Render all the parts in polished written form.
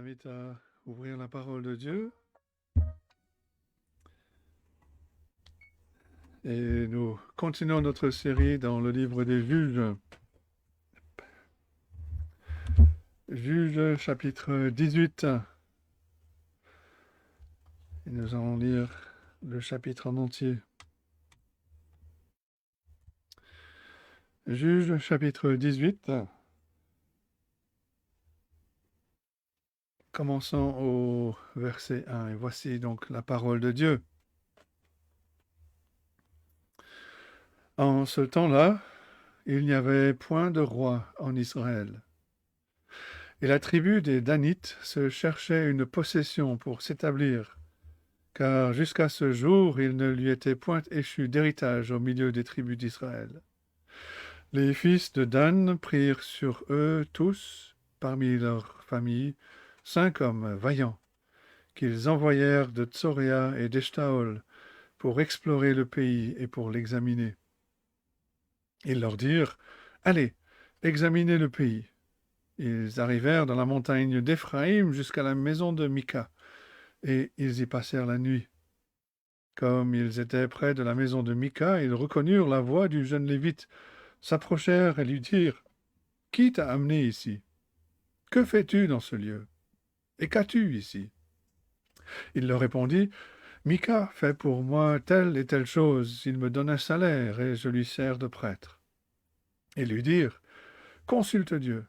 invite à ouvrir la parole de Dieu et nous continuons notre série dans le livre des Juges. Juges chapitre 18. Et nous allons lire le chapitre en entier. Juges chapitre 18. Commençons au verset 1. Et voici donc la parole de Dieu. En ce temps-là, il n'y avait point de roi en Israël. Et la tribu des Danites se cherchait une possession pour s'établir, car jusqu'à ce jour il ne lui était point échu d'héritage au milieu des tribus d'Israël. Les fils de Dan prirent sur eux tous, parmi leurs familles, 5 hommes vaillants, qu'ils envoyèrent de Tsoréa et d'Eshtaol pour explorer le pays et pour l'examiner. Ils leur dirent, « Allez, examinez le pays. » Ils arrivèrent dans la montagne d'Éphraïm jusqu'à la maison de Mika, et ils y passèrent la nuit. Comme ils étaient près de la maison de Mika, ils reconnurent la voix du jeune Lévite, s'approchèrent et lui dirent, « Qui t'a amené ici? Que fais-tu dans ce lieu? Et qu'as-tu ici? » Il leur répondit, « Mika fait pour moi telle et telle chose, il me donne un salaire et je lui sers de prêtre. » Ils lui dirent, « Consulte Dieu,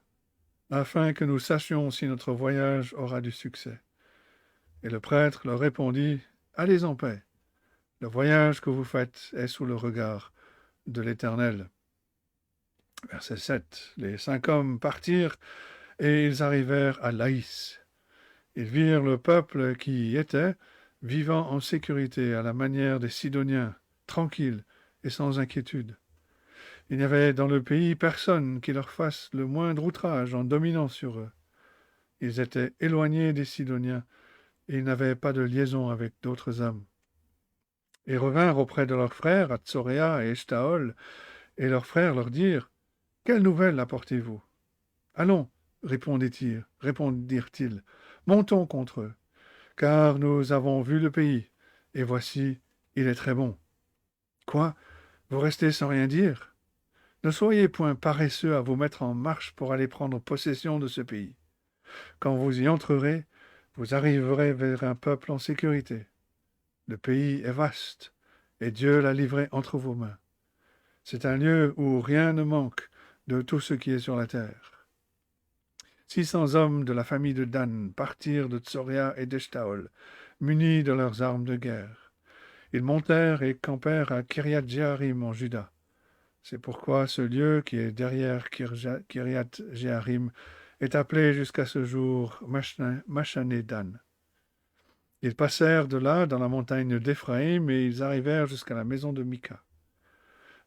afin que nous sachions si notre voyage aura du succès. » Et le prêtre leur répondit, « Allez en paix. Le voyage que vous faites est sous le regard de l'Éternel. » Verset 7. Les 5 hommes partirent et ils arrivèrent à Laïs. Ils virent le peuple qui y était, vivant en sécurité à la manière des Sidoniens, tranquilles et sans inquiétude. Il n'y avait dans le pays personne qui leur fasse le moindre outrage en dominant sur eux. Ils étaient éloignés des Sidoniens et ils n'avaient pas de liaison avec d'autres hommes. Ils revinrent auprès de leurs frères à Tsoréa et Eshtaol, et leurs frères leur dirent, « Quelle nouvelle apportez-vous? Allons, répondirent-ils, montons contre eux, car nous avons vu le pays, et voici, il est très bon. » Quoi? Vous restez sans rien dire? Ne soyez point paresseux à vous mettre en marche pour aller prendre possession de ce pays. Quand vous y entrerez, vous arriverez vers un peuple en sécurité. Le pays est vaste, et Dieu l'a livré entre vos mains. C'est un lieu où rien ne manque de tout ce qui est sur la terre. 600 hommes de la famille de Dan partirent de Tsoréa et d'Eshtaol, munis de leurs armes de guerre. Ils montèrent et campèrent à Kiriath-Jéarim en Juda. C'est pourquoi ce lieu qui est derrière Kiriath-Jéarim est appelé jusqu'à ce jour Machané-Dan. Ils passèrent de là dans la montagne d'Éphraïm et ils arrivèrent jusqu'à la maison de Mika.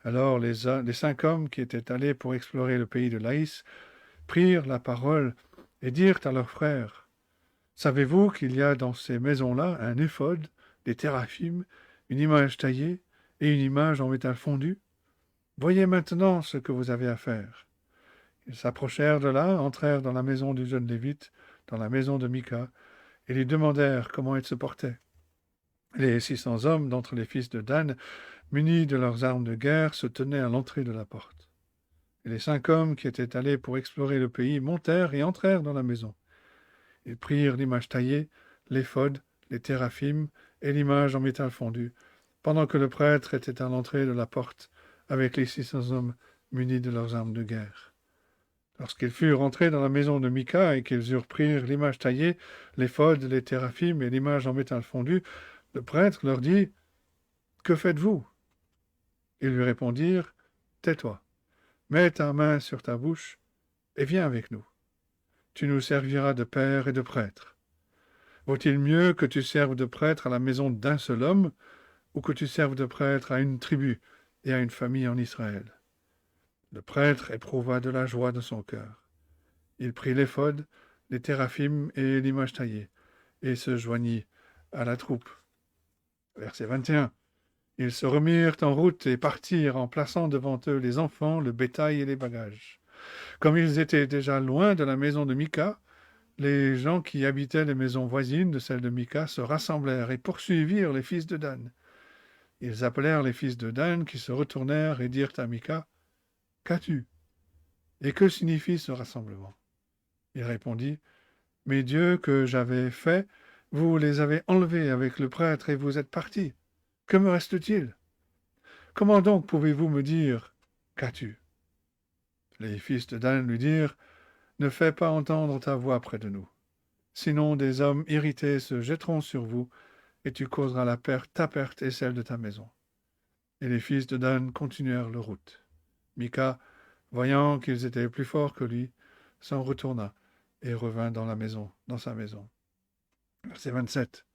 Alors les 5 hommes qui étaient allés pour explorer le pays de Laïs prirent la parole et dirent à leurs frères, « Savez-vous qu'il y a dans ces maisons-là un éphod, des téraphim, une image taillée et une image en métal fondu? Voyez maintenant ce que vous avez à faire. » Ils s'approchèrent de là, entrèrent dans la maison du jeune Lévite, dans la maison de Mika, et lui demandèrent comment il se portait. Les 600 hommes d'entre les fils de Dan, munis de leurs armes de guerre, se tenaient à l'entrée de la porte. Et les 5 hommes qui étaient allés pour explorer le pays montèrent et entrèrent dans la maison. Ils prirent l'image taillée, l'éphod, les téraphim et l'image en métal fondu, pendant que le prêtre était à l'entrée de la porte avec les 600 hommes munis de leurs armes de guerre. Lorsqu'ils furent entrés dans la maison de Mika et qu'ils eurent pris l'image taillée, l'éphod, les téraphim et l'image en métal fondu, le prêtre leur dit, « Que faites-vous » Ils lui répondirent, « Tais-toi, mets ta main sur ta bouche et viens avec nous. Tu nous serviras de père et de prêtre. Vaut-il mieux que tu serves de prêtre à la maison d'un seul homme ou que tu serves de prêtre à une tribu et à une famille en Israël ?» Le prêtre éprouva de la joie de son cœur. Il prit l'éphod, les téraphim et l'image taillée, et se joignit à la troupe. Verset 21. Ils se remirent en route et partirent en plaçant devant eux les enfants, le bétail et les bagages. Comme ils étaient déjà loin de la maison de Mika, les gens qui habitaient les maisons voisines de celle de Mika se rassemblèrent et poursuivirent les fils de Dan. Ils appelèrent les fils de Dan qui se retournèrent et dirent à Mika, « Qu'as-tu? Et que signifie ce rassemblement ?» Il répondit, « Mes dieux que j'avais faits, vous les avez enlevés avec le prêtre et vous êtes partis. Que me reste-t-il? Comment donc pouvez-vous me dire, qu'as-tu? » Les fils de Dan lui dirent, « Ne fais pas entendre ta voix près de nous. Sinon des hommes irrités se jetteront sur vous, et tu causeras ta perte et celle de ta maison. » Et les fils de Dan continuèrent leur route. Mika, voyant qu'ils étaient plus forts que lui, s'en retourna et revint dans sa maison. Verset 27.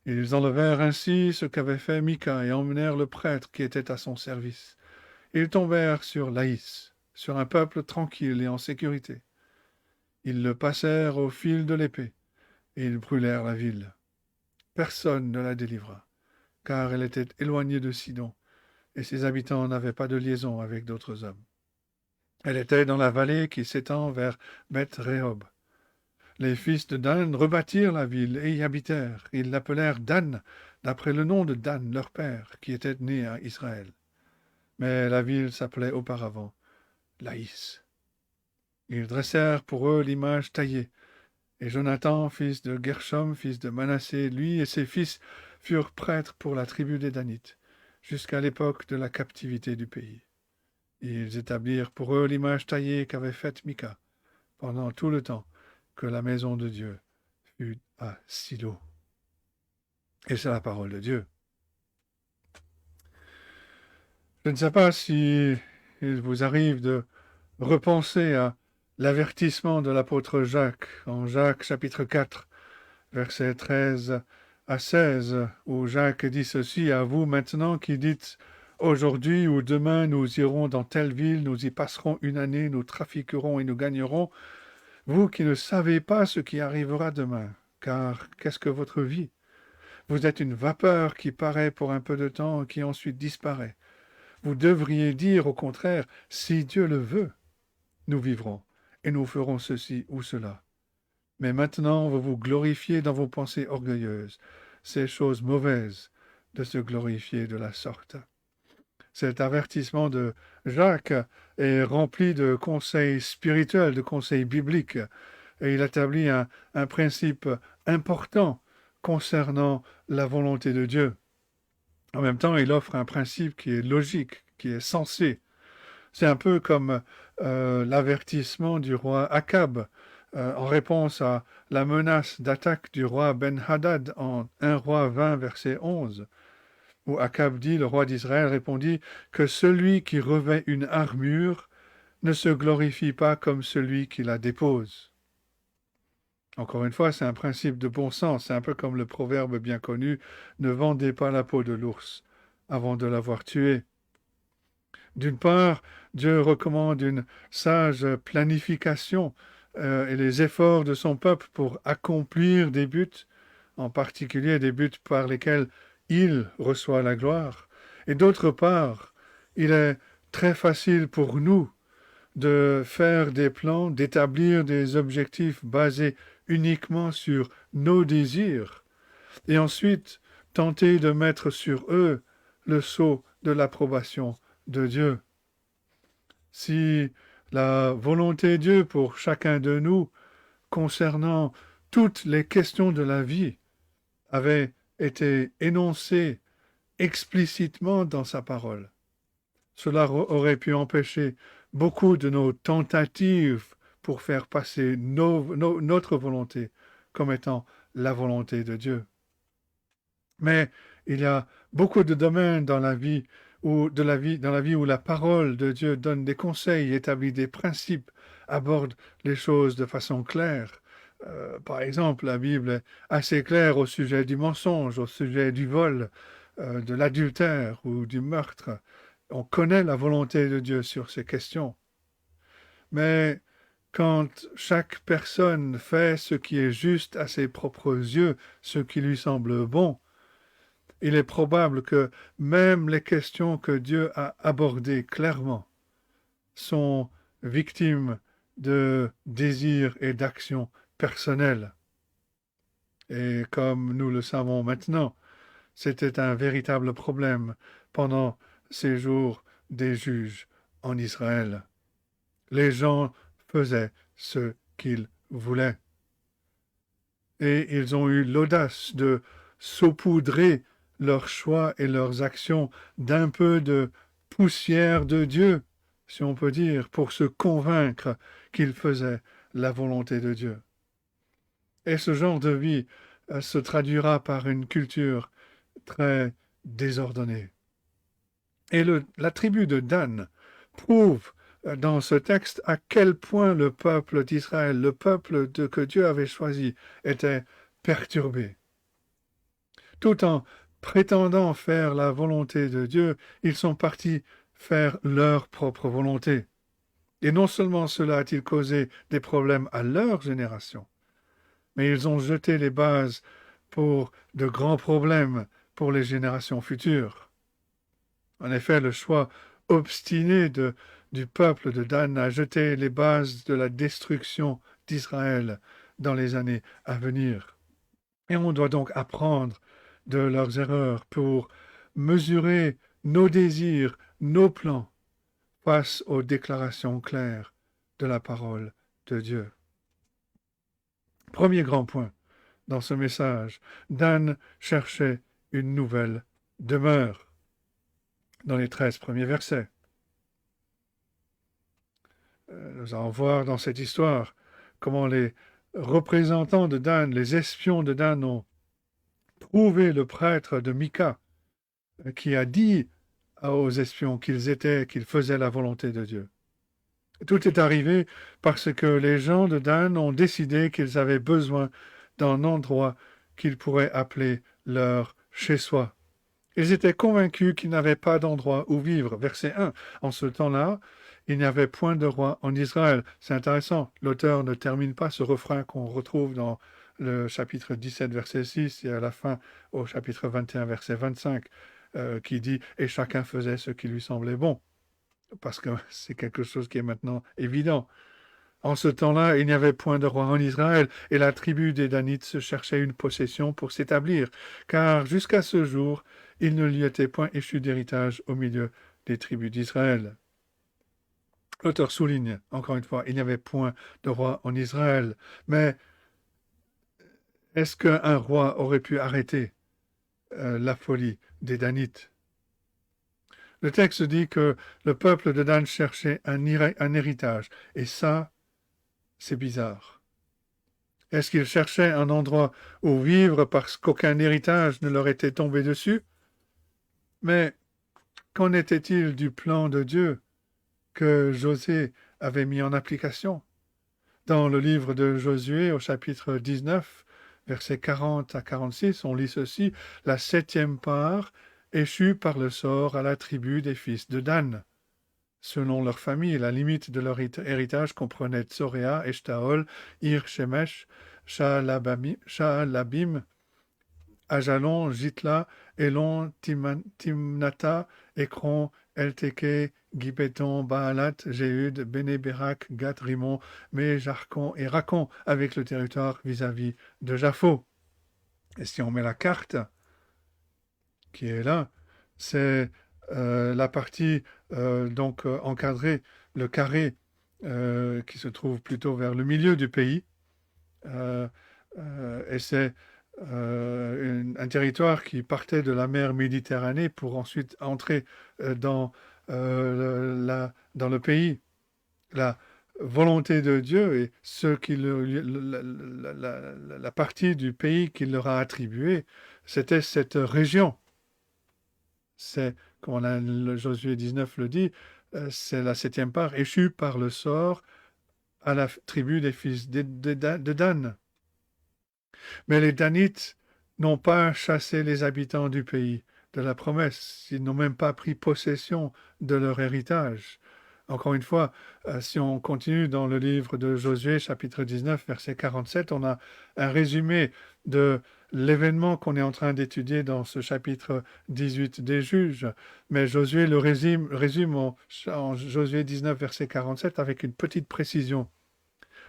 Ils enlevèrent ainsi ce qu'avait fait Mika et emmenèrent le prêtre qui était à son service. Ils tombèrent sur Laïs, sur un peuple tranquille et en sécurité. Ils le passèrent au fil de l'épée, et ils brûlèrent la ville. Personne ne la délivra, car elle était éloignée de Sidon, et ses habitants n'avaient pas de liaison avec d'autres hommes. Elle était dans la vallée qui s'étend vers Beth-Rehob. Les fils de Dan rebâtirent la ville et y habitèrent. Ils l'appelèrent Dan, d'après le nom de Dan, leur père, qui était né à Israël. Mais la ville s'appelait auparavant Laïs. Ils dressèrent pour eux l'image taillée, et Jonathan, fils de Gershom, fils de Manassé, lui et ses fils furent prêtres pour la tribu des Danites, jusqu'à l'époque de la captivité du pays. Ils établirent pour eux l'image taillée qu'avait faite Mika, pendant tout le temps que la maison de Dieu fut à Silo. Et c'est la parole de Dieu. Je ne sais pas si il vous arrive de repenser à l'avertissement de l'apôtre Jacques, en Jacques chapitre 4, versets 13 à 16, où Jacques dit ceci, « À vous maintenant qui dites, aujourd'hui ou demain nous irons dans telle ville, nous y passerons une année, nous trafiquerons et nous gagnerons, vous qui ne savez pas ce qui arrivera demain, car qu'est-ce que votre vie? Vous êtes une vapeur qui paraît pour un peu de temps et qui ensuite disparaît. Vous devriez dire au contraire, si Dieu le veut, nous vivrons et nous ferons ceci ou cela. Mais maintenant vous vous glorifiez dans vos pensées orgueilleuses. C'est chose mauvaise de se glorifier de la sorte. » Cet avertissement de Jacques est rempli de conseils spirituels, de conseils bibliques, et il établit un principe important concernant la volonté de Dieu. En même temps, il offre un principe qui est logique, qui est sensé. C'est un peu comme l'avertissement du roi Akab en réponse à la menace d'attaque du roi Ben-Hadad en 1 Roi 20, verset 11. Où Akab dit, le roi d'Israël répondit, que celui qui revêt une armure ne se glorifie pas comme celui qui la dépose. Encore une fois, c'est un principe de bon sens, c'est un peu comme le proverbe bien connu, ne vendez pas la peau de l'ours avant de l'avoir tué. D'une part, Dieu recommande une sage planification et les efforts de son peuple pour accomplir des buts, en particulier des buts par lesquels il reçoit la gloire. Et d'autre part, il est très facile pour nous de faire des plans, d'établir des objectifs basés uniquement sur nos désirs, et ensuite tenter de mettre sur eux le sceau de l'approbation de Dieu. Si la volonté de Dieu pour chacun de nous concernant toutes les questions de la vie avait été énoncée explicitement dans sa parole, cela aurait pu empêcher beaucoup de nos tentatives pour faire passer notre volonté comme étant la volonté de Dieu. Mais il y a beaucoup de domaines dans la vie où la parole de Dieu donne des conseils, établit des principes, aborde les choses de façon claire. Par exemple, la Bible est assez claire au sujet du mensonge, au sujet du vol, de l'adultère ou du meurtre. On connaît la volonté de Dieu sur ces questions. Mais quand chaque personne fait ce qui est juste à ses propres yeux, ce qui lui semble bon, il est probable que même les questions que Dieu a abordées clairement sont victimes de désirs et d'actions personnel. Et comme nous le savons maintenant, c'était un véritable problème pendant ces jours des juges en Israël. Les gens faisaient ce qu'ils voulaient. Et ils ont eu l'audace de saupoudrer leurs choix et leurs actions d'un peu de poussière de Dieu, si on peut dire, pour se convaincre qu'ils faisaient la volonté de Dieu. Et ce genre de vie se traduira par une culture très désordonnée. Et la tribu de Dan prouve dans ce texte à quel point le peuple d'Israël, le peuple que Dieu avait choisi, était perturbé. Tout en prétendant faire la volonté de Dieu, ils sont partis faire leur propre volonté. Et non seulement cela a-t-il causé des problèmes à leur génération, mais ils ont jeté les bases pour de grands problèmes pour les générations futures. En effet, le choix obstiné du peuple de Dan a jeté les bases de la destruction d'Israël dans les années à venir. Et on doit donc apprendre de leurs erreurs pour mesurer nos désirs, nos plans face aux déclarations claires de la parole de Dieu. Premier grand point dans ce message, Dan cherchait une nouvelle demeure dans les 13 premiers versets. Nous allons voir dans cette histoire comment les représentants de Dan, les espions de Dan ont trouvé le prêtre de Mika qui a dit aux espions qu'ils faisaient la volonté de Dieu. Tout est arrivé parce que les gens de Dan ont décidé qu'ils avaient besoin d'un endroit qu'ils pourraient appeler leur chez-soi. Ils étaient convaincus qu'ils n'avaient pas d'endroit où vivre. Verset 1. En ce temps-là, il n'y avait point de roi en Israël. C'est intéressant. L'auteur ne termine pas ce refrain qu'on retrouve dans le chapitre 17, verset 6, et à la fin, au chapitre 21, verset 25, qui dit « Et chacun faisait ce qui lui semblait bon ». Parce que c'est quelque chose qui est maintenant évident. En ce temps-là, il n'y avait point de roi en Israël, et la tribu des Danites se cherchait une possession pour s'établir, car jusqu'à ce jour, il ne lui était point échu d'héritage au milieu des tribus d'Israël. L'auteur souligne, encore une fois, il n'y avait point de roi en Israël, mais est-ce qu'un roi aurait pu arrêter la folie des Danites? Le texte dit que le peuple de Dan cherchait un héritage, et ça, c'est bizarre. Est-ce qu'ils cherchaient un endroit où vivre parce qu'aucun héritage ne leur était tombé dessus? Mais qu'en était-il du plan de Dieu que Josué avait mis en application? Dans le livre de Josué, au chapitre 19, versets 40 à 46, on lit ceci: « La 7e part échut par le sort à la tribu des fils de Dan. Selon leur famille, la limite de leur héritage comprenait Tsoréa, Eshtaol, Ir-Shemesh, Shaalabim, Ajalon, Jitla, Elon, Timnata, Ekron, Elteke, Gibéton, Baalat, Jéhud, Bénéberak, Gat, Rimon, Méjarkon et Rakon, avec le territoire vis-à-vis de Japho. Et si on met la carte qui est là, c'est la partie encadrée, le carré qui se trouve plutôt vers le milieu du pays. Et c'est un territoire qui partait de la mer Méditerranée pour ensuite entrer dans le pays. La volonté de Dieu et la partie du pays qu'il leur a attribuée, c'était cette région. C'est, comme Josué 19 le dit, c'est la 7e part échue par le sort à la tribu des fils de Dan. Mais les Danites n'ont pas chassé les habitants du pays de la promesse. Ils n'ont même pas pris possession de leur héritage. Encore une fois, si on continue dans le livre de Josué, chapitre 19, verset 47, on a un résumé de l'événement qu'on est en train d'étudier dans ce chapitre 18 des Juges. Mais Josué le résume en Josué 19, verset 47, avec une petite précision.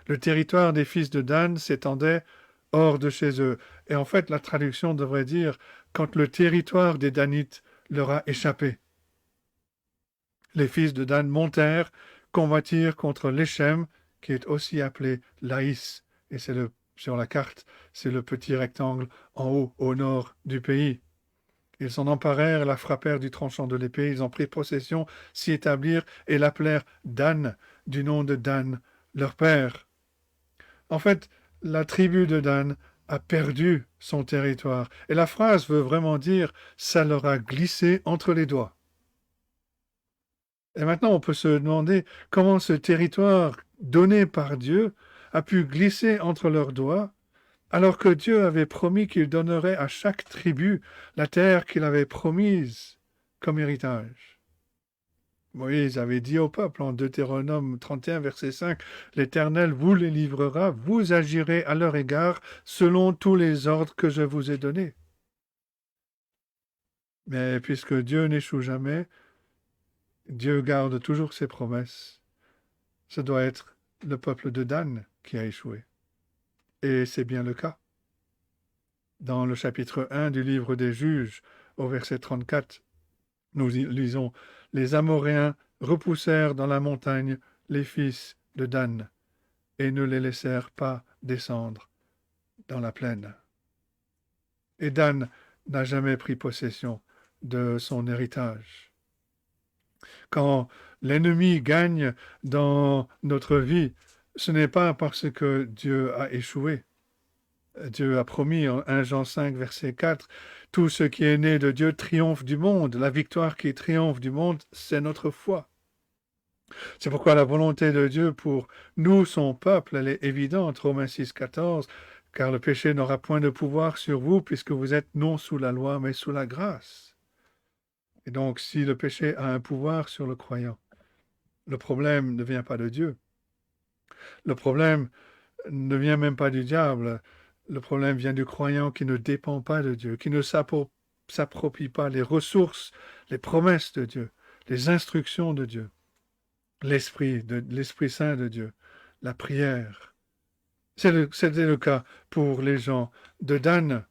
Le territoire des fils de Dan s'étendait hors de chez eux. Et en fait, la traduction devrait dire « quand le territoire des Danites leur a échappé ». Les fils de Dan montèrent, combattirent contre l'Échem, qui est aussi appelé Laïs, et sur la carte, c'est le petit rectangle en haut, au nord du pays. Ils s'en emparèrent, la frappèrent du tranchant de l'épée, ils en prirent possession, s'y établirent et l'appelèrent Dan, du nom de Dan, leur père. En fait, la tribu de Dan a perdu son territoire. Et la phrase veut vraiment dire « ça leur a glissé entre les doigts ». Et maintenant, on peut se demander comment ce territoire donné par Dieu a pu glisser entre leurs doigts, alors que Dieu avait promis qu'il donnerait à chaque tribu la terre qu'il avait promise comme héritage. Moïse avait dit au peuple en Deutéronome 31, verset 5, « L'Éternel vous les livrera, vous agirez à leur égard selon tous les ordres que je vous ai donnés. » Mais puisque Dieu n'échoue jamais, Dieu garde toujours ses promesses. Ce doit être le peuple de Dan qui a échoué. Et c'est bien le cas. Dans le chapitre 1 du livre des Juges, au verset 34, nous lisons « Les Amoréens repoussèrent dans la montagne les fils de Dan et ne les laissèrent pas descendre dans la plaine. » Et Dan n'a jamais pris possession de son héritage. Quand l'ennemi gagne dans notre vie, ce n'est pas parce que Dieu a échoué. Dieu a promis en 1 Jean 5, verset 4, « Tout ce qui est né de Dieu triomphe du monde. La victoire qui triomphe du monde, c'est notre foi. » C'est pourquoi la volonté de Dieu pour nous, son peuple, elle est évidente, Romains 6, 14, « Car le péché n'aura point de pouvoir sur vous, puisque vous êtes non sous la loi, mais sous la grâce. » Et donc, si le péché a un pouvoir sur le croyant, le problème ne vient pas de Dieu. Le problème ne vient même pas du diable. Le problème vient du croyant qui ne dépend pas de Dieu, qui ne s'approprie pas les ressources, les promesses de Dieu, les instructions de Dieu, l'Esprit Saint de Dieu, la prière. C'était le cas pour les gens de Dan,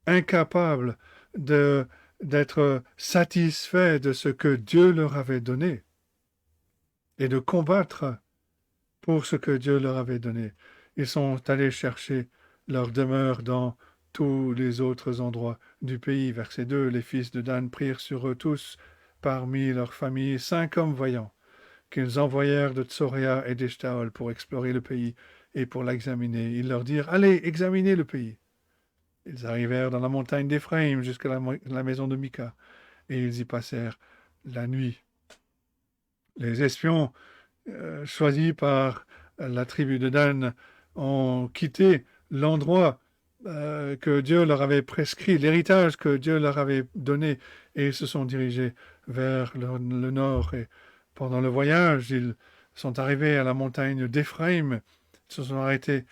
incapables d'être satisfaits de ce que Dieu leur avait donné et de combattre pour ce que Dieu leur avait donné. Ils sont allés chercher leur demeure dans tous les autres endroits du pays. Verset 2, les fils de Dan prirent sur eux tous, parmi leurs familles, 5 hommes voyants, qu'ils envoyèrent de Tsoréa et d'Eshtaol pour explorer le pays et pour l'examiner. Ils leur dirent, allez, examinez le pays. Ils arrivèrent dans la montagne d'Éphraïm jusqu'à la maison de Mika, et ils y passèrent la nuit. Les espions choisis par la tribu de Dan ont quitté l'endroit que Dieu leur avait prescrit, l'héritage que Dieu leur avait donné, et ils se sont dirigés vers le nord. Et pendant le voyage, ils sont arrivés à la montagne d'Éphraïm, ils se sont arrêtés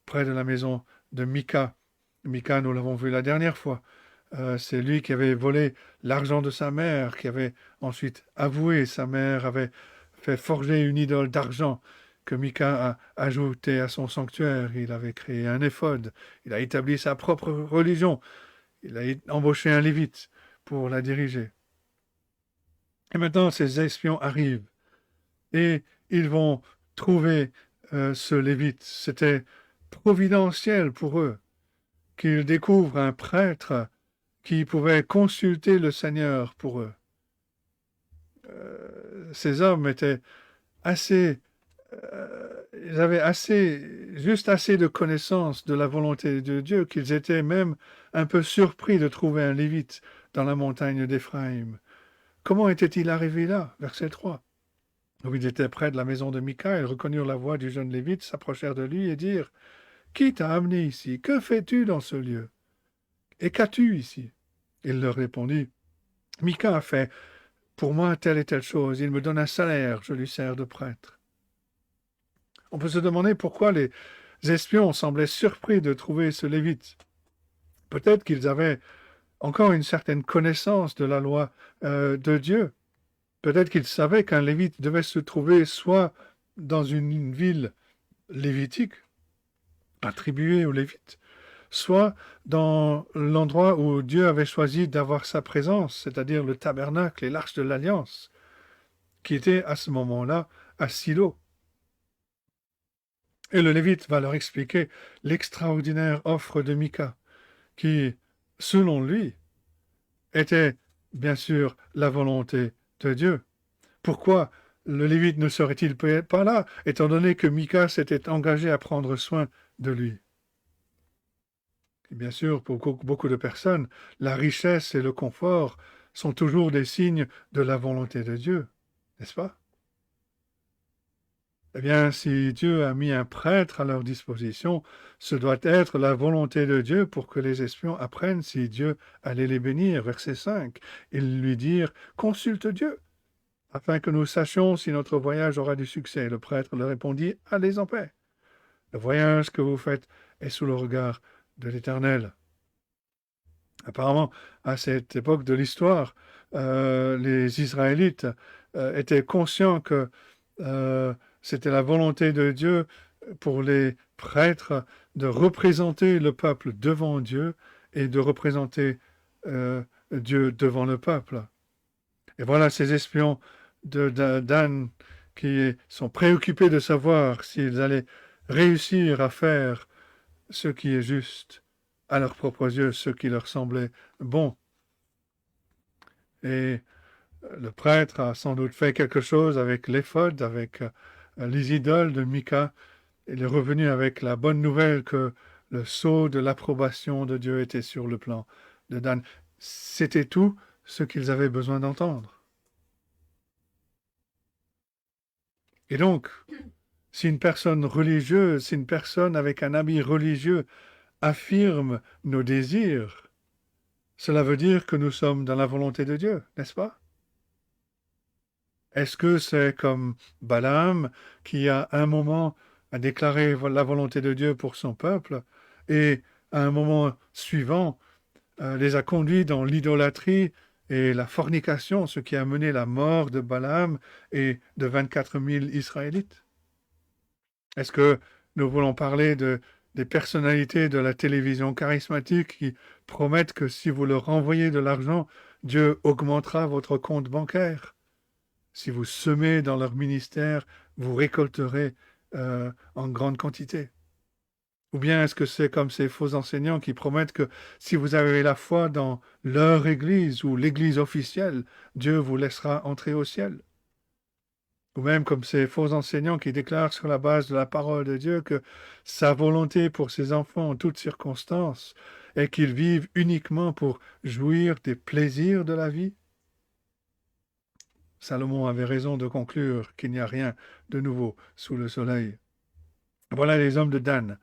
près de la maison de Mika. Mika, nous l'avons vu la dernière fois, c'est lui qui avait volé l'argent de sa mère, qui avait ensuite avoué, sa mère avait fait forger une idole d'argent que Mika a ajoutée à son sanctuaire. Il avait créé un éphod, il a établi sa propre religion, il a embauché un lévite pour la diriger. Et maintenant, ces espions arrivent et ils vont trouver ce lévite. C'était providentiel pour eux qu'ils découvrent un prêtre qui pouvait consulter le Seigneur pour eux. Ces hommes étaient ils avaient juste assez de connaissance de la volonté de Dieu qu'ils étaient même un peu surpris de trouver un lévite dans la montagne d'Éphraïm. Comment était-il arrivé là? Verset 3. Où ils étaient près de la maison de Mika, ils reconnurent la voix du jeune lévite, s'approchèrent de lui et dirent, « Qui t'a amené ici? Que fais-tu dans ce lieu? Et qu'as-tu ici? » Il leur répondit, « Mika a fait pour moi telle et telle chose, il me donne un salaire, je lui sers de prêtre. » On peut se demander pourquoi les espions semblaient surpris de trouver ce lévite. Peut-être qu'ils avaient encore une certaine connaissance de la loi de Dieu. Peut-être qu'ils savaient qu'un lévite devait se trouver soit dans une ville lévitique attribué aux Lévites, soit dans l'endroit où Dieu avait choisi d'avoir sa présence, c'est-à-dire le tabernacle et l'arche de l'Alliance, qui était à ce moment-là à Silo. Et le Lévite va leur expliquer l'extraordinaire offre de Mika, qui, selon lui, était bien sûr la volonté de Dieu. Pourquoi le Lévite ne serait-il pas là, étant donné que Mika s'était engagé à prendre soin de lui? Et bien sûr, pour beaucoup de personnes, la richesse et le confort sont toujours des signes de la volonté de Dieu, n'est-ce pas? Eh bien, si Dieu a mis un prêtre à leur disposition, ce doit être la volonté de Dieu pour que les espions apprennent si Dieu allait les bénir. Verset 5. Ils lui dirent, consulte Dieu, afin que nous sachions si notre voyage aura du succès. Le prêtre leur répondit, allez en paix. Le voyage que vous faites est sous le regard de l'Éternel. Apparemment, à cette époque de l'histoire, les Israélites étaient conscients que c'était la volonté de Dieu pour les prêtres de représenter le peuple devant Dieu et de représenter Dieu devant le peuple. Et voilà ces espions d'An qui sont préoccupés de savoir s'ils allaient réussir à faire ce qui est juste à leurs propres yeux, ce qui leur semblait bon. Et le prêtre a sans doute fait quelque chose avec l'éphod, avec les idoles de Mika. Il est revenu avec la bonne nouvelle que le sceau de l'approbation de Dieu était sur le plan de Dan. C'était tout ce qu'ils avaient besoin d'entendre. Et donc, si une personne religieuse, si une personne avec un habit religieux affirme nos désirs, cela veut dire que nous sommes dans la volonté de Dieu, n'est-ce pas? Est-ce que c'est comme Balaam qui, à un moment, a déclaré la volonté de Dieu pour son peuple et, à un moment suivant, les a conduits dans l'idolâtrie et la fornication, ce qui a mené la mort de Balaam et de 24 000 Israélites? Est-ce que nous voulons parler des personnalités de la télévision charismatique qui promettent que si vous leur envoyez de l'argent, Dieu augmentera votre compte bancaire? Si vous semez dans leur ministère, vous récolterez en grande quantité. Ou bien est-ce que c'est comme ces faux enseignants qui promettent que si vous avez la foi dans leur église ou l'église officielle, Dieu vous laissera entrer au ciel? Ou même comme ces faux enseignants qui déclarent sur la base de la parole de Dieu que sa volonté pour ses enfants en toutes circonstances est qu'ils vivent uniquement pour jouir des plaisirs de la vie? Salomon avait raison de conclure qu'il n'y a rien de nouveau sous le soleil. Voilà les hommes de Dan,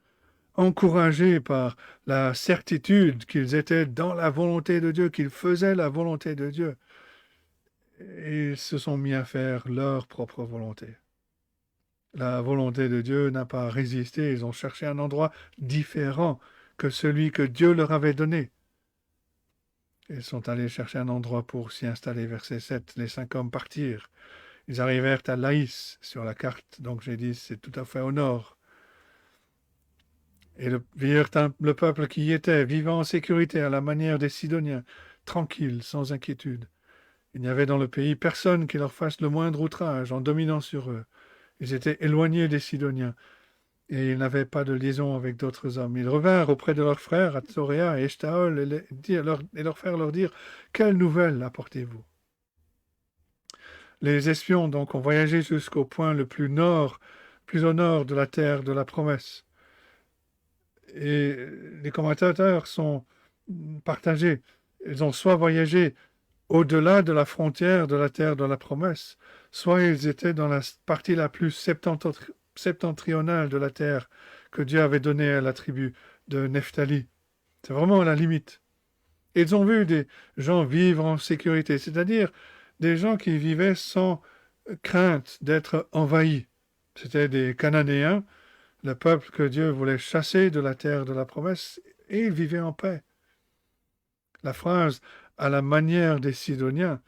encouragés par la certitude qu'ils étaient dans la volonté de Dieu, qu'ils faisaient la volonté de Dieu. Et ils se sont mis à faire leur propre volonté. La volonté de Dieu n'a pas résisté, ils ont cherché un endroit différent que celui que Dieu leur avait donné. Ils sont allés chercher un endroit pour s'y installer. Verset 7, les 5 hommes partirent. Ils arrivèrent à Laïs sur la carte, donc j'ai dit c'est tout à fait au nord. Et virent le peuple qui y était, vivant en sécurité à la manière des Sidoniens, tranquille, sans inquiétude. Il n'y avait dans le pays personne qui leur fasse le moindre outrage en dominant sur eux. Ils étaient éloignés des Sidoniens, et ils n'avaient pas de liaison avec d'autres hommes. Ils revinrent auprès de leurs frères à Tsoréa et Eshtaol, et leurs frères leur dirent « Quelle nouvelle apportez-vous » Les espions, donc, ont voyagé jusqu'au point le plus au nord de la terre de la promesse. Et les commentateurs sont partagés. Ils ont soit voyagé au-delà de la frontière de la terre de la promesse, soit ils étaient dans la partie la plus septentrionale de la terre que Dieu avait donnée à la tribu de Nephtali. C'est vraiment la limite. Ils ont vu des gens vivre en sécurité, c'est-à-dire des gens qui vivaient sans crainte d'être envahis. C'était des Cananéens, le peuple que Dieu voulait chasser de la terre de la promesse, et ils vivaient en paix. La phrase « à la manière des Sidoniens »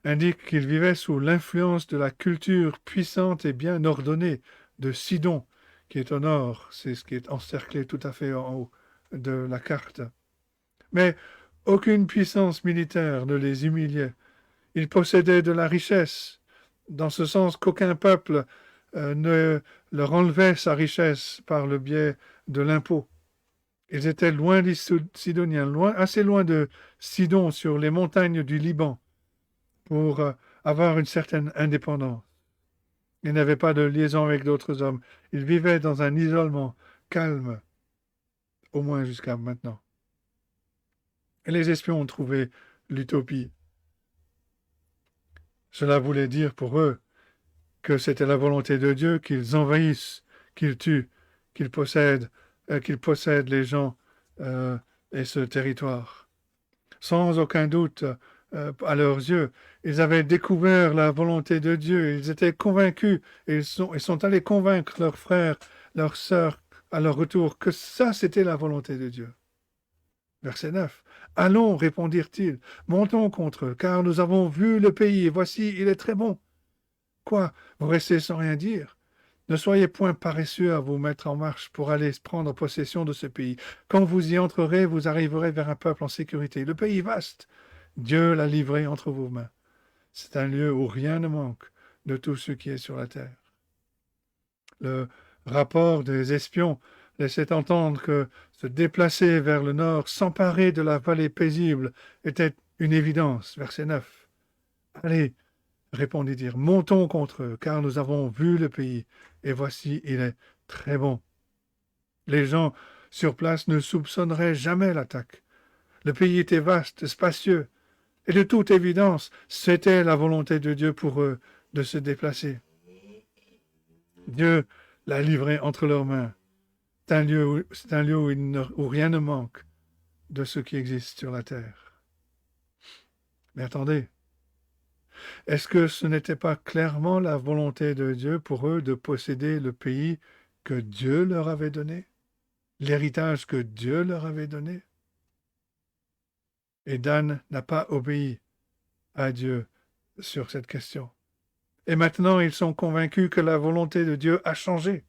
indique qu'ils vivaient sous l'influence de la culture puissante et bien ordonnée de Sidon, qui est au nord. C'est ce qui est encerclé tout à fait en haut de la carte. Mais aucune puissance militaire ne les humiliait. Ils possédaient de la richesse, dans ce sens qu'aucun peuple ne leur enlevait sa richesse par le biais de l'impôt. Ils étaient loin des Sidoniens, assez loin de Sidon, sur les montagnes du Liban, pour avoir une certaine indépendance. Ils n'avaient pas de liaison avec d'autres hommes. Ils vivaient dans un isolement calme, au moins jusqu'à maintenant. Et les espions ont trouvé l'utopie. Cela voulait dire pour eux que c'était la volonté de Dieu qu'ils envahissent, qu'ils tuent, qu'ils possèdent les gens et ce territoire. Sans aucun doute, à leurs yeux, ils avaient découvert la volonté de Dieu, ils étaient convaincus, et ils sont allés convaincre leurs frères, leurs sœurs, à leur retour, que ça, c'était la volonté de Dieu. Verset 9. Allons, répondirent-ils, montons contre eux, car nous avons vu le pays, et voici, il est très bon. Quoi, vous restez sans rien dire? Ne soyez point paresseux à vous mettre en marche pour aller prendre possession de ce pays. Quand vous y entrerez, vous arriverez vers un peuple en sécurité. Le pays est vaste. Dieu l'a livré entre vos mains. C'est un lieu où rien ne manque de tout ce qui est sur la terre. Le rapport des espions laissait entendre que se déplacer vers le nord, s'emparer de la vallée paisible, était une évidence. Verset 9. Allez, répondit-il, montons contre eux, car nous avons vu le pays, et voici, il est très bon. Les gens sur place ne soupçonneraient jamais l'attaque. Le pays était vaste, spacieux, et de toute évidence, c'était la volonté de Dieu pour eux de se déplacer. Dieu l'a livré entre leurs mains. C'est un lieu où rien ne manque de ce qui existe sur la terre. Mais attendez, est-ce que ce n'était pas clairement la volonté de Dieu pour eux de posséder le pays que Dieu leur avait donné, l'héritage que Dieu leur avait donné? Et Dan n'a pas obéi à Dieu sur cette question. Et maintenant, ils sont convaincus que la volonté de Dieu a changé,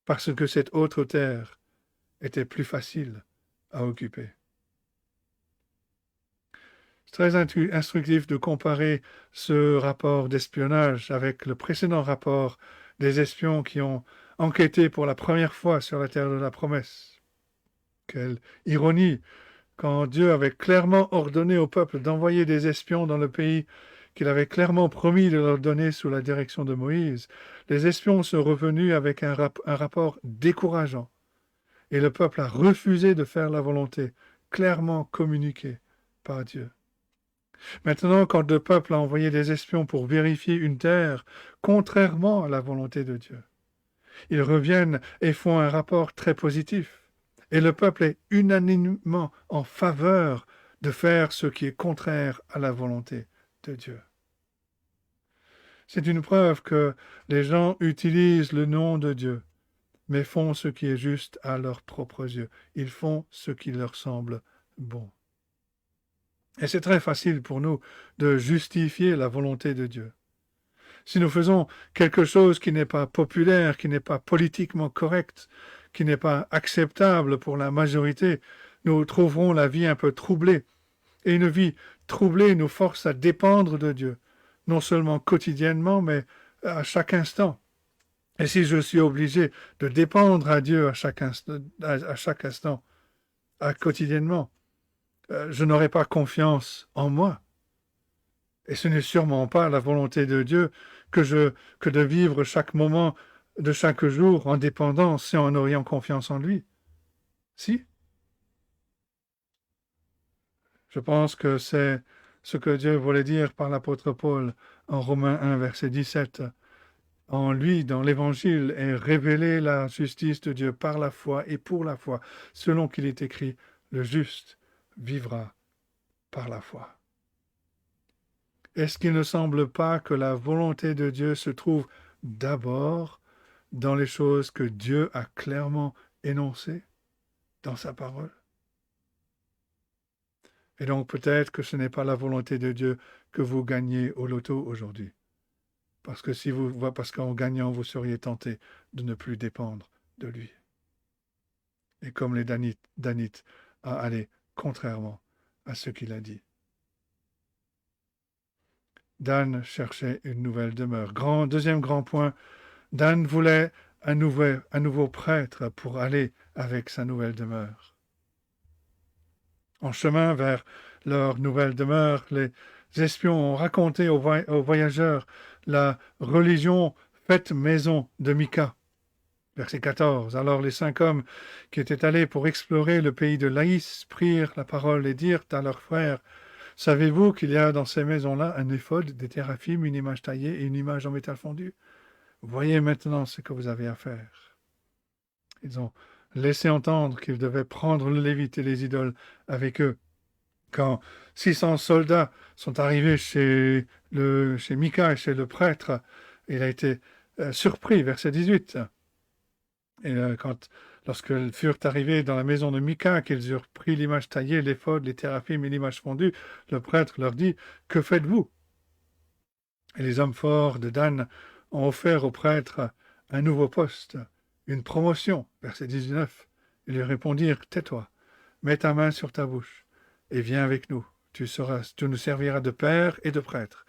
parce que cette autre terre était plus facile à occuper. C'est très instructif de comparer ce rapport d'espionnage avec le précédent rapport des espions qui ont enquêté pour la première fois sur la terre de la promesse. Quelle ironie, quand Dieu avait clairement ordonné au peuple d'envoyer des espions dans le pays qu'il avait clairement promis de leur donner sous la direction de Moïse, les espions sont revenus avec un rapport décourageant. Et le peuple a refusé de faire la volonté clairement communiquée par Dieu. Maintenant, quand le peuple a envoyé des espions pour vérifier une terre, contrairement à la volonté de Dieu, ils reviennent et font un rapport très positif. Et le peuple est unanimement en faveur de faire ce qui est contraire à la volonté de Dieu. C'est une preuve que les gens utilisent le nom de Dieu, mais font ce qui est juste à leurs propres yeux. Ils font ce qui leur semble bon. Et c'est très facile pour nous de justifier la volonté de Dieu. Si nous faisons quelque chose qui n'est pas populaire, qui n'est pas politiquement correct, qui n'est pas acceptable pour la majorité, nous trouverons la vie un peu troublée. Et une vie troublée nous force à dépendre de Dieu, non seulement quotidiennement, mais à chaque instant. Et si je suis obligé de dépendre à Dieu à chaque instant, quotidiennement, je n'aurai pas confiance en moi. Et ce n'est sûrement pas la volonté de Dieu que de vivre chaque moment de chaque jour en dépendance et en ayant confiance en lui. Si? Je pense que c'est ce que Dieu voulait dire par l'apôtre Paul en Romains 1, verset 17. En lui, dans l'Évangile, est révélée la justice de Dieu par la foi et pour la foi, selon qu'il est écrit, le juste vivra par la foi. Est-ce qu'il ne semble pas que la volonté de Dieu se trouve d'abord dans les choses que Dieu a clairement énoncées dans sa parole? Et donc peut-être que ce n'est pas la volonté de Dieu que vous gagnez au loto aujourd'hui. parce qu'en gagnant, vous seriez tenté de ne plus dépendre de lui. Et comme les Danites, à aller contrairement à ce qu'il a dit. Dan cherchait une nouvelle demeure. Deuxième grand point, Dan voulait un nouveau prêtre pour aller avec sa nouvelle demeure. En chemin vers leur nouvelle demeure, les espions ont raconté aux voyageurs la religion faite maison de Mika. Verset 14. Alors les 5 hommes qui étaient allés pour explorer le pays de Laïs prirent la parole et dirent à leurs frères: savez-vous qu'il y a dans ces maisons-là un éphod, des téraphim, une image taillée et une image en métal fondu? Voyez maintenant ce que vous avez à faire. Ils ont laissé entendre qu'ils devaient prendre le Lévite et les idoles avec eux. Quand 600 soldats sont arrivés chez Mika et chez le prêtre, il a été surpris, verset 18. Et lorsqu'ils furent arrivés dans la maison de Mika, qu'ils eurent pris l'image taillée, l'éphod, les téraphim et l'image fondue, le prêtre leur dit: que faites-vous? Et les hommes forts de Dan ont offert au prêtre un nouveau poste, une promotion, verset 19. Ils lui répondirent: tais-toi, mets ta main sur ta bouche et viens avec nous. Tu nous serviras de père et de prêtre.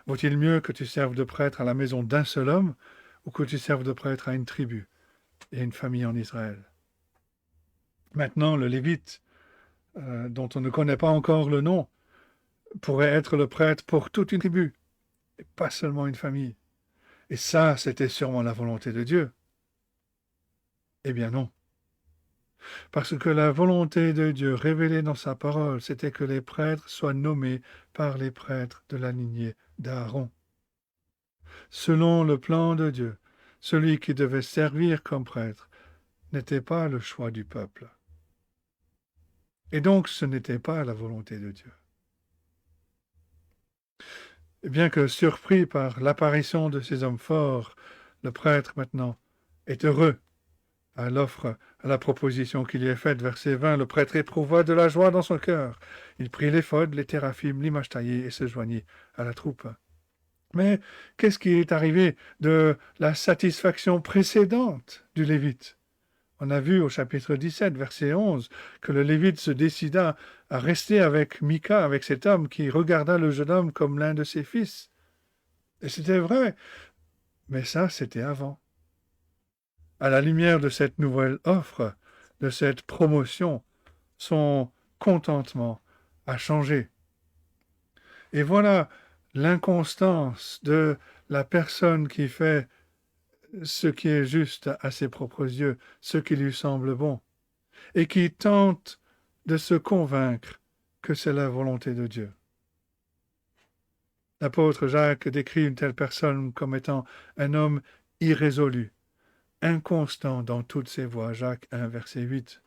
Vaut-il mieux que tu serves de prêtre à la maison d'un seul homme ou que tu serves de prêtre à une tribu et une famille en Israël? Maintenant, le Lévite, dont on ne connaît pas encore le nom, pourrait être le prêtre pour toute une tribu, et pas seulement une famille. Et ça, c'était sûrement la volonté de Dieu. Eh bien non. Parce que la volonté de Dieu révélée dans sa parole, c'était que les prêtres soient nommés par les prêtres de la lignée d'Aaron. Selon le plan de Dieu, celui qui devait servir comme prêtre n'était pas le choix du peuple. Et donc ce n'était pas la volonté de Dieu. Et bien que surpris par l'apparition de ces hommes forts, le prêtre maintenant est heureux à l'offre, à la proposition qui lui est faite. Verset 20, le prêtre éprouva de la joie dans son cœur. Il prit l'éphod, les téraphim, l'image taillée et se joignit à la troupe. Mais qu'est-ce qui est arrivé de la satisfaction précédente du Lévite? On a vu au chapitre 17, verset 11, que le Lévite se décida à rester avec Mika, avec cet homme qui regarda le jeune homme comme l'un de ses fils. Et c'était vrai, mais ça, c'était avant. À la lumière de cette nouvelle offre, de cette promotion, son contentement a changé. Et voilà l'inconstance de la personne qui fait ce qui est juste à ses propres yeux, ce qui lui semble bon, et qui tente de se convaincre que c'est la volonté de Dieu. L'apôtre Jacques décrit une telle personne comme étant un homme irrésolu, inconstant dans toutes ses voies. Jacques 1, verset 8.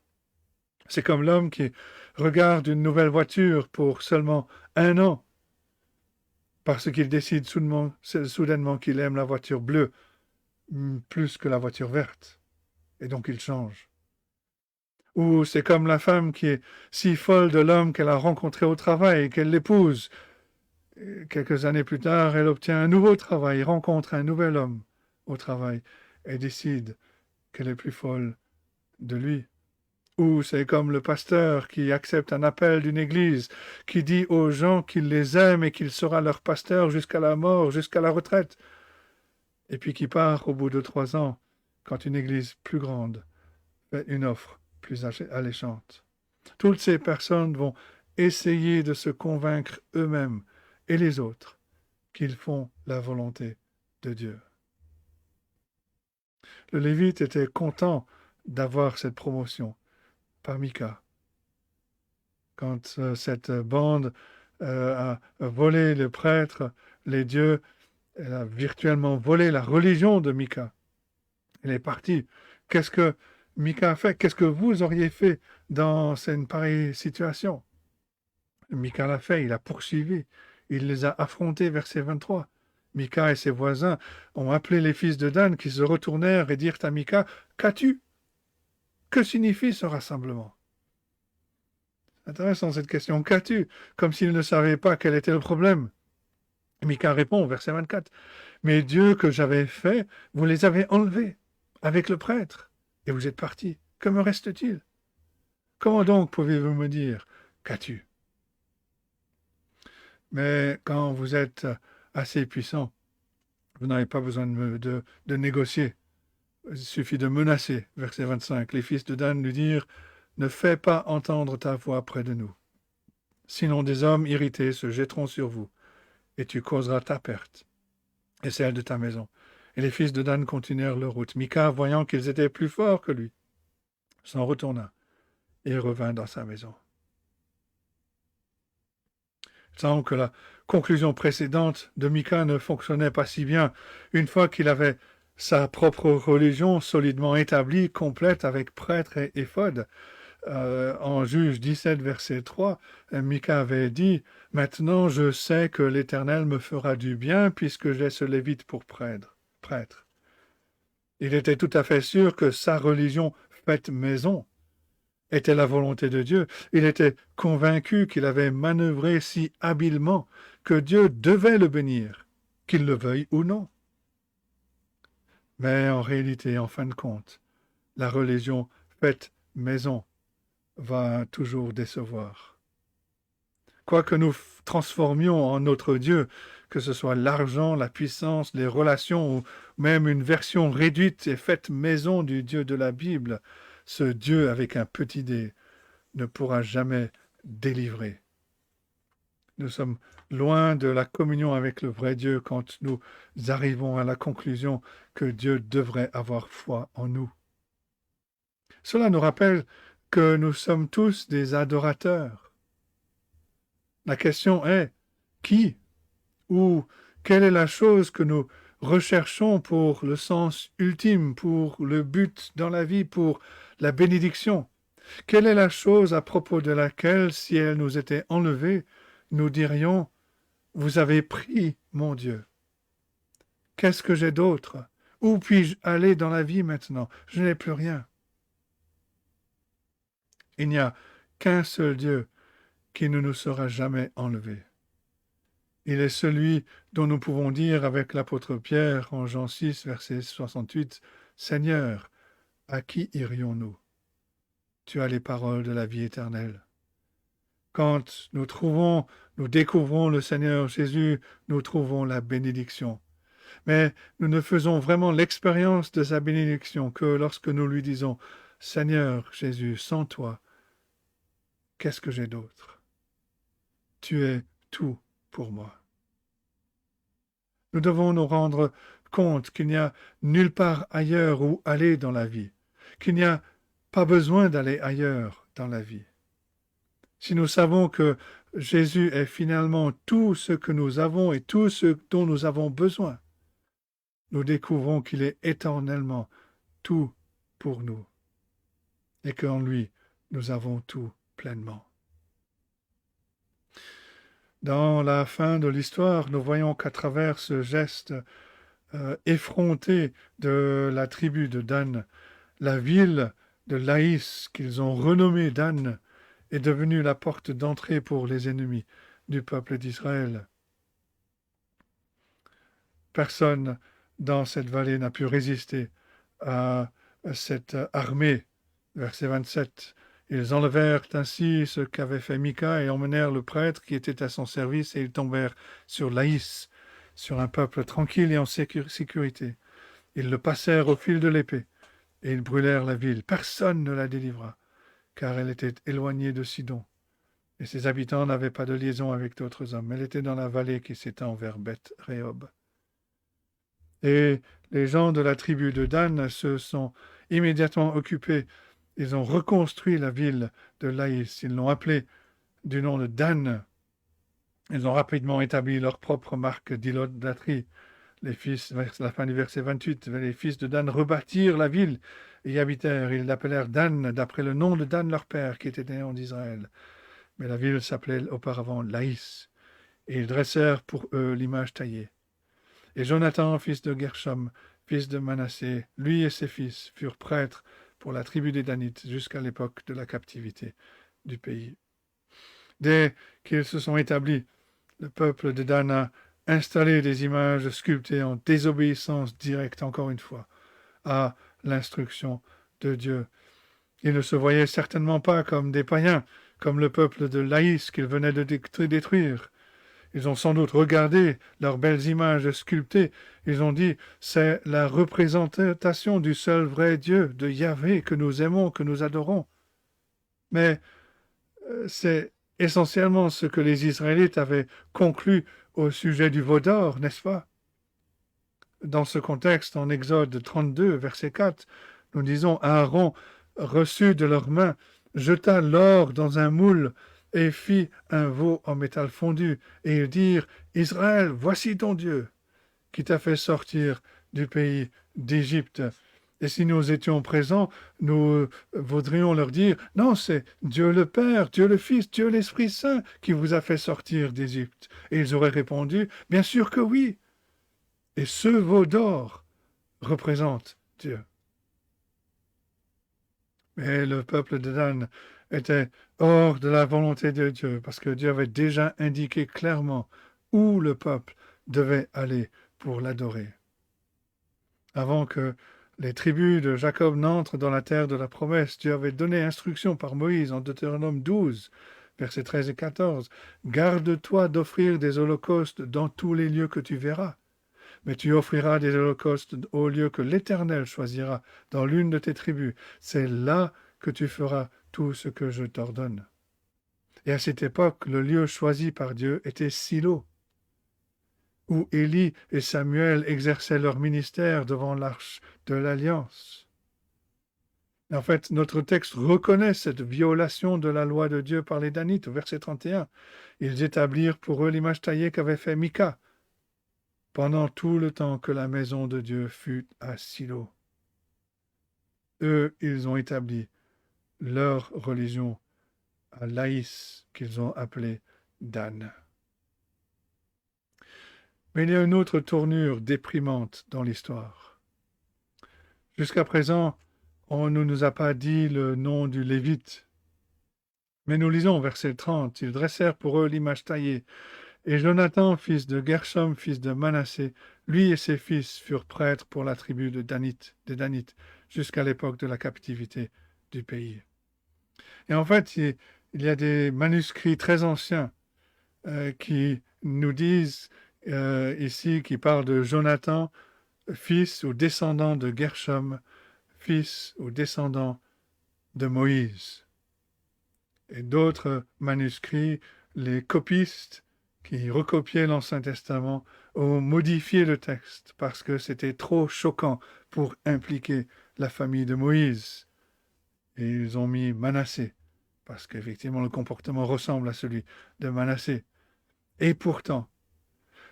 C'est comme l'homme qui regarde une nouvelle voiture pour seulement 1 an, parce qu'il décide soudainement qu'il aime la voiture bleue plus que la voiture verte, et donc il change. Ou c'est comme la femme qui est si folle de l'homme qu'elle a rencontré au travail et qu'elle l'épouse. Quelques années plus tard, elle obtient un nouveau travail, rencontre un nouvel homme au travail et décide qu'elle est plus folle de lui. Ou c'est comme le pasteur qui accepte un appel d'une église, qui dit aux gens qu'il les aime et qu'il sera leur pasteur jusqu'à la mort, jusqu'à la retraite, et puis qui part au bout de 3 ans, quand une église plus grande fait une offre plus alléchante. Toutes ces personnes vont essayer de se convaincre eux-mêmes et les autres qu'ils font la volonté de Dieu. Le Lévite était content d'avoir cette promotion par Mika. Quand cette bande a volé le prêtre, les dieux, elle a virtuellement volé la religion de Mika. Elle est partie. Qu'est-ce que Mika a fait? Qu'est-ce que vous auriez fait dans une pareille situation? Mika l'a fait, il a poursuivi. Il les a affrontés, verset 23. Mika et ses voisins ont appelé les fils de Dan qui se retournèrent et dirent à Mika: qu'as-tu? Que signifie ce rassemblement? Intéressant cette question. Qu'as-tu? Comme s'ils ne savaient pas quel était le problème. Mika répond, verset 24. Mes dieux que j'avais faits, vous les avez enlevés avec le prêtre, et vous êtes partis. Que me reste-t-il? Comment donc pouvez-vous me dire, qu'as-tu? Mais quand vous êtes assez puissant, vous n'avez pas besoin de négocier. Il suffit de menacer. Verset 25. Les fils de Dan lui dirent, ne fais pas entendre ta voix près de nous. Sinon des hommes irrités se jetteront sur vous, et tu causeras ta perte, et celle de ta maison. Et les fils de Dan continuèrent leur route. Mika, voyant qu'ils étaient plus forts que lui, s'en retourna et revint dans sa maison. Il semble que la conclusion précédente de Mika ne fonctionnait pas si bien. Une fois qu'il avait sa propre religion solidement établie, complète, avec prêtre et éphod, en Juge 17, verset 3, Mika avait dit « Maintenant je sais que l'Éternel me fera du bien puisque j'ai ce Lévite pour prêtre. » Il était tout à fait sûr que sa religion faite maison était la volonté de Dieu. Il était convaincu qu'il avait manœuvré si habilement que Dieu devait le bénir, qu'il le veuille ou non. Mais en réalité, en fin de compte, la religion faite maison va toujours décevoir. Quoi que nous transformions en notre Dieu, que ce soit l'argent, la puissance, les relations, ou même une version réduite et faite maison du Dieu de la Bible, ce Dieu avec un petit d ne pourra jamais délivrer. Nous sommes loin de la communion avec le vrai Dieu quand nous arrivons à la conclusion que Dieu devrait avoir foi en nous. Cela nous rappelle que nous sommes tous des adorateurs. La question est, qui ou quelle est la chose que nous recherchons pour le sens ultime, pour le but dans la vie, pour la bénédiction? Quelle est la chose à propos de laquelle, si elle nous était enlevée, nous dirions « Vous avez pris mon Dieu. Qu'est-ce que j'ai d'autre? Où puis-je aller dans la vie maintenant? Je n'ai plus rien. » Il n'y a qu'un seul Dieu qui ne nous sera jamais enlevé. Il est celui dont nous pouvons dire avec l'apôtre Pierre en Jean 6, verset 68, « Seigneur, à qui irions-nous? Tu as les paroles de la vie éternelle. » Quand nous découvrons le Seigneur Jésus, nous trouvons la bénédiction. Mais nous ne faisons vraiment l'expérience de sa bénédiction que lorsque nous lui disons « Seigneur Jésus, sans toi, qu'est-ce que j'ai d'autre? Tu es tout pour moi. » Nous devons nous rendre compte qu'il n'y a nulle part ailleurs où aller dans la vie, qu'il n'y a pas besoin d'aller ailleurs dans la vie. Si nous savons que Jésus est finalement tout ce que nous avons et tout ce dont nous avons besoin, nous découvrons qu'il est éternellement tout pour nous et qu'en lui, nous avons tout pleinement. Dans la fin de l'histoire, nous voyons qu'à travers ce geste effronté de la tribu de Dan, la ville de Laïs, qu'ils ont renommée Dan, est devenue la porte d'entrée pour les ennemis du peuple d'Israël. Personne dans cette vallée n'a pu résister à cette armée. Verset 27. Ils enlevèrent ainsi ce qu'avait fait Mika et emmenèrent le prêtre qui était à son service et ils tombèrent sur Laïs, sur un peuple tranquille et en sécurité. Ils le passèrent au fil de l'épée et ils brûlèrent la ville. Personne ne la délivra, car elle était éloignée de Sidon. Et ses habitants n'avaient pas de liaison avec d'autres hommes. Elle était dans la vallée qui s'étend vers Beth-Rehob. Et les gens de la tribu de Dan se sont immédiatement occupés. Ils ont reconstruit la ville de Laïs. Ils l'ont appelée du nom de Dan. Ils ont rapidement établi leur propre marque d'idolâtrie. Les fils, vers la fin du verset 28, les fils de Dan rebâtirent la ville et y habitèrent. Ils l'appelèrent Dan, d'après le nom de Dan, leur père, qui était né en Israël. Mais la ville s'appelait auparavant Laïs. Et ils dressèrent pour eux l'image taillée. Et Jonathan, fils de Gershom, fils de Manassé, lui et ses fils furent prêtres pour la tribu des Danites jusqu'à l'époque de la captivité du pays. Dès qu'ils se sont établis, le peuple de Dan a installer des images sculptées en désobéissance directe, encore une fois, à l'instruction de Dieu. Ils ne se voyaient certainement pas comme des païens, comme le peuple de Laïs qu'ils venaient de détruire. Ils ont sans doute regardé leurs belles images sculptées. Ils ont dit, c'est la représentation du seul vrai Dieu, de Yahvé, que nous aimons, que nous adorons. Mais c'est essentiellement ce que les Israélites avaient conclu au sujet du veau d'or, n'est-ce pas? Dans ce contexte, en Exode 32, verset 4, nous disons, Aaron reçut de leurs mains, jeta l'or dans un moule et fit un veau en métal fondu. Et ils dirent, Israël, voici ton Dieu, qui t'a fait sortir du pays d'Égypte. Et si nous étions présents, nous voudrions leur dire, non, c'est Dieu le Père, Dieu le Fils, Dieu l'Esprit Saint qui vous a fait sortir d'Égypte. Et ils auraient répondu, bien sûr que oui. Et ce veau d'or représente Dieu. Mais le peuple de Dan était hors de la volonté de Dieu, parce que Dieu avait déjà indiqué clairement où le peuple devait aller pour l'adorer. Avant que les tribus de Jacob n'entrent dans la terre de la promesse, Dieu avait donné instruction par Moïse en Deutéronome 12, versets 13 et 14. « Garde-toi d'offrir des holocaustes dans tous les lieux que tu verras. Mais tu offriras des holocaustes au lieu que l'Éternel choisira dans l'une de tes tribus. C'est là que tu feras tout ce que je t'ordonne. » Et à cette époque, le lieu choisi par Dieu était Silo, où Élie et Samuel exerçaient leur ministère devant l'arche de l'Alliance. En fait, notre texte reconnaît cette violation de la loi de Dieu par les Danites, au verset 31. Ils établirent pour eux l'image taillée qu'avait fait Mika, pendant tout le temps que la maison de Dieu fut à Silo. Eux, ils ont établi leur religion à Laïs, qu'ils ont appelée Dan. Mais il y a une autre tournure déprimante dans l'histoire. Jusqu'à présent, on ne nous a pas dit le nom du Lévite. Mais nous lisons verset 30, ils dressèrent pour eux l'image taillée. Et Jonathan, fils de Gershom, fils de Manassé, lui et ses fils furent prêtres pour la tribu des Danites, jusqu'à l'époque de la captivité du pays. Et en fait, il y a des manuscrits très anciens qui nous disent ici, qui parlent de Jonathan, fils ou descendant de Gershom, fils ou descendant de Moïse. Et d'autres manuscrits, les copistes, qui recopiaient l'Ancien Testament, ont modifié le texte parce que c'était trop choquant pour impliquer la famille de Moïse. Et ils ont mis Manassé, parce qu'effectivement le comportement ressemble à celui de Manassé. Et pourtant,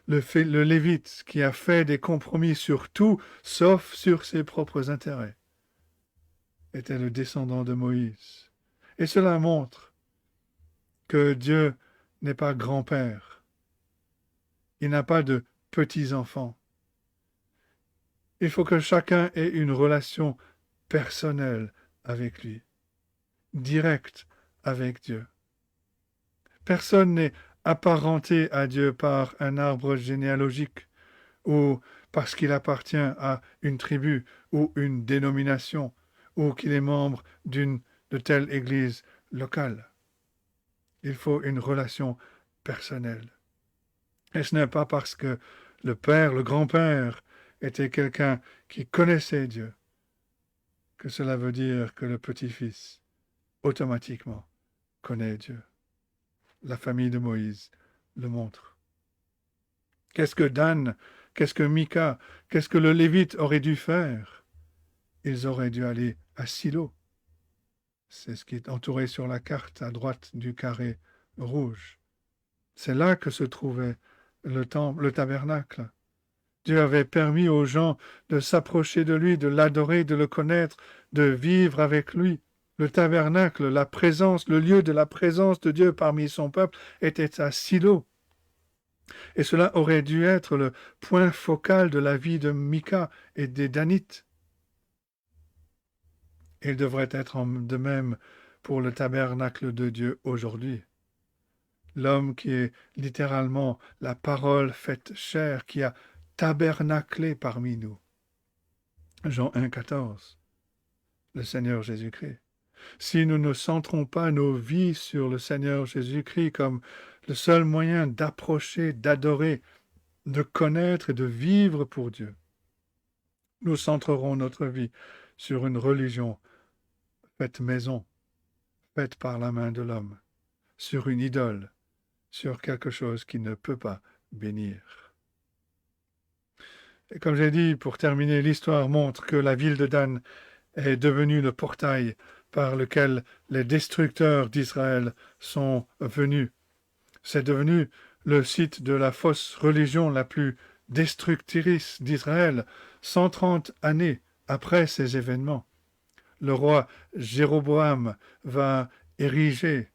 le Lévite qui a fait des compromis sur tout, sauf sur ses propres intérêts, était le descendant de Moïse. Et cela montre que Dieu n'est pas grand-père. Il n'a pas de petits-enfants. Il faut que chacun ait une relation personnelle avec lui, directe avec Dieu. Personne n'est apparenté à Dieu par un arbre généalogique ou parce qu'il appartient à une tribu ou une dénomination ou qu'il est membre de telle église locale. Il faut une relation personnelle. Et ce n'est pas parce que le père, le grand-père, était quelqu'un qui connaissait Dieu que cela veut dire que le petit-fils, automatiquement, connaît Dieu. La famille de Moïse le montre. Qu'est-ce que Dan, qu'est-ce que Mika, qu'est-ce que le Lévite aurait dû faire? Ils auraient dû aller à Silo. C'est ce qui est entouré sur la carte à droite du carré rouge. C'est là que se trouvait le temple, le tabernacle. Dieu avait permis aux gens de s'approcher de lui, de l'adorer, de le connaître, de vivre avec lui. Le tabernacle, la présence, le lieu de la présence de Dieu parmi son peuple était à Silo. Et cela aurait dû être le point focal de la vie de Mika et des Danites. Il devrait être de même pour le tabernacle de Dieu aujourd'hui. l'homme qui est littéralement la parole faite chair, qui a tabernaclé parmi nous. Jean 1,14, le Seigneur Jésus-Christ. Si nous ne centrons pas nos vies sur le Seigneur Jésus-Christ comme le seul moyen d'approcher, d'adorer, de connaître et de vivre pour Dieu, nous centrerons notre vie sur une religion faite maison, faite par la main de l'homme, sur une idole, sur quelque chose qui ne peut pas bénir. Et comme j'ai dit, pour terminer, l'histoire montre que la ville de Dan est devenue le portail par lequel les destructeurs d'Israël sont venus. C'est devenu le site de la fausse religion la plus destructrice d'Israël, 130 années après ces événements. Le roi Jéroboam va ériger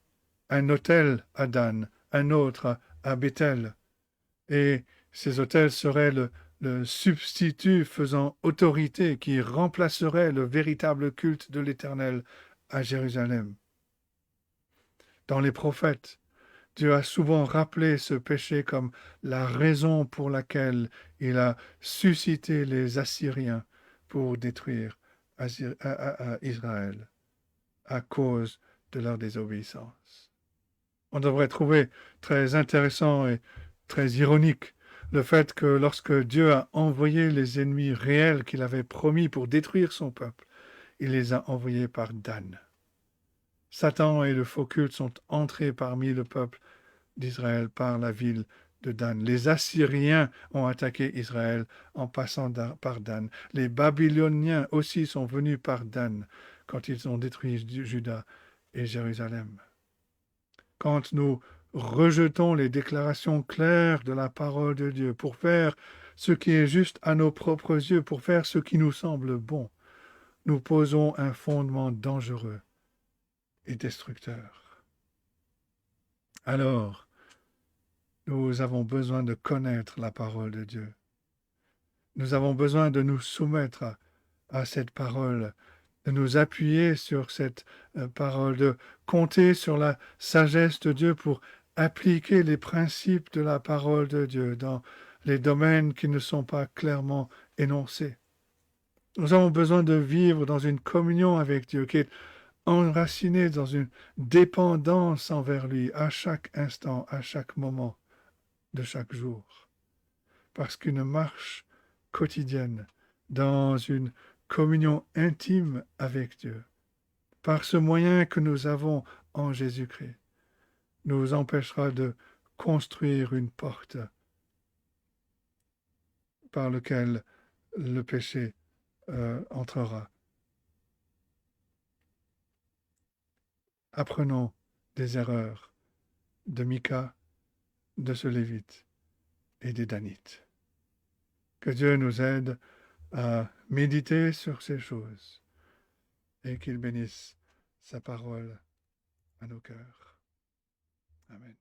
un autel à Dan, un autre à Béthel, et ces autels seraient le substitut faisant autorité qui remplacerait le véritable culte de l'Éternel à Jérusalem. Dans les prophètes, Dieu a souvent rappelé ce péché comme la raison pour laquelle il a suscité les Assyriens pour détruire Israël à cause de leur désobéissance. On devrait trouver très intéressant et très ironique le fait que lorsque Dieu a envoyé les ennemis réels qu'il avait promis pour détruire son peuple, il les a envoyés par Dan. Satan et le faux culte sont entrés parmi le peuple d'Israël par la ville de Dan. Les Assyriens ont attaqué Israël en passant par Dan. Les Babyloniens aussi sont venus par Dan quand ils ont détruit Juda et Jérusalem. Quand nous rejetons les déclarations claires de la parole de Dieu pour faire ce qui est juste à nos propres yeux, pour faire ce qui nous semble bon, nous posons un fondement dangereux et destructeur. Alors, nous avons besoin de connaître la parole de Dieu. Nous avons besoin de nous soumettre à cette parole, de nous appuyer sur cette parole, de compter sur la sagesse de Dieu pour appliquer les principes de la parole de Dieu dans les domaines qui ne sont pas clairement énoncés. Nous avons besoin de vivre dans une communion avec Dieu qui est enracinée dans une dépendance envers lui à chaque instant, à chaque moment de chaque jour. Parce qu'une marche quotidienne dans une communion intime avec Dieu, par ce moyen que nous avons en Jésus-Christ, nous empêchera de construire une porte par laquelle le péché entrera. Apprenons des erreurs de Mika, de ce Lévite et des Danites. Que Dieu nous aide à méditer sur ces choses et qu'il bénisse sa parole à nos cœurs. Amen.